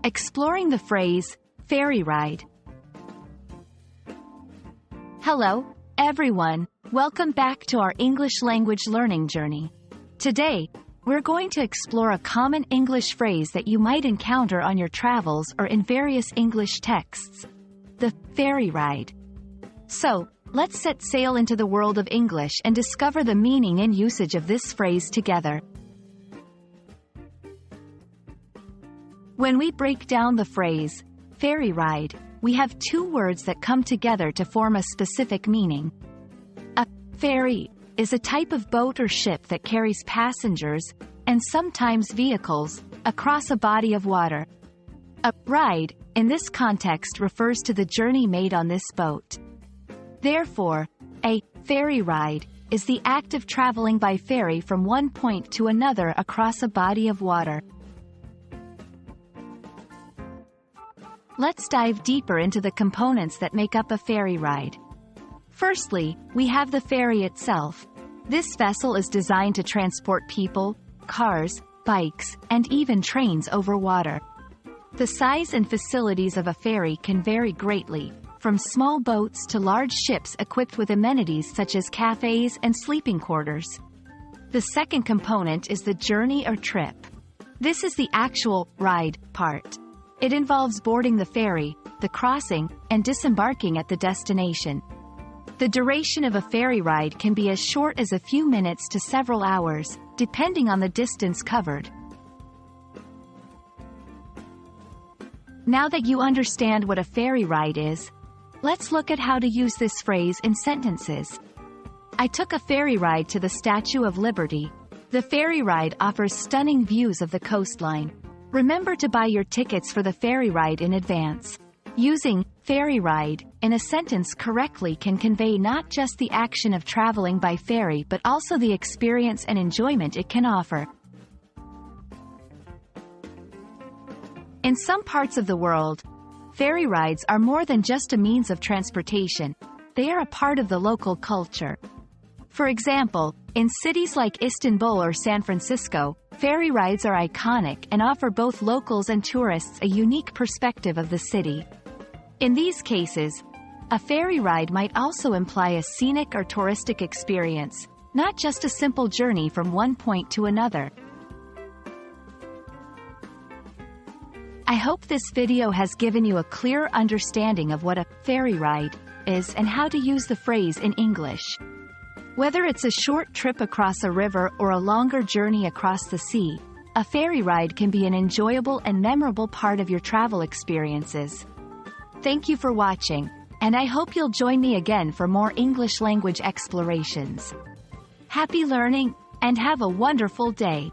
Exploring the phrase, ferry ride. Hello, everyone. Welcome back to our English language learning journey. Today, we're going to explore a common English phrase that you might encounter on your travels or in various English texts. The ferry ride. So, let's set sail into the world of English and discover the meaning and usage of this phrase together. When we break down the phrase, ferry ride, we have two words that come together to form a specific meaning. A ferry is a type of boat or ship that carries passengers, and sometimes vehicles, across a body of water. A ride, in this context, refers to the journey made on this boat. Therefore, a ferry ride is the act of traveling by ferry from one point to another across a body of water. Let's dive deeper into the components that make up a ferry ride. Firstly, we have the ferry itself. This vessel is designed to transport people, cars, bikes, and even trains over water. The size and facilities of a ferry can vary greatly, from small boats to large ships equipped with amenities such as cafes and sleeping quarters. The second component is the journey or trip. This is the actual ride part. It involves boarding the ferry, the crossing, and disembarking at the destination. The duration of a ferry ride can be as short as a few minutes to several hours, depending on the distance covered. Now that you understand what a ferry ride is, let's look at how to use this phrase in sentences. I took a ferry ride to the Statue of Liberty. The ferry ride offers stunning views of the coastline. Remember to buy your tickets for the ferry ride in advance. Using ferry ride in a sentence correctly can convey not just the action of traveling by ferry but also the experience and enjoyment it can offer. In some parts of the world, ferry rides are more than just a means of transportation. They are a part of the local culture. For example, in cities like Istanbul or San Francisco, ferry rides are iconic and offer both locals and tourists a unique perspective of the city. In these cases, a ferry ride might also imply a scenic or touristic experience, not just a simple journey from one point to another. I hope this video has given you a clear understanding of what a ferry ride is and how to use the phrase in English. Whether it's a short trip across a river or a longer journey across the sea, a ferry ride can be an enjoyable and memorable part of your travel experiences. Thank you for watching, and I hope you'll join me again for more English language explorations. Happy learning, and have a wonderful day!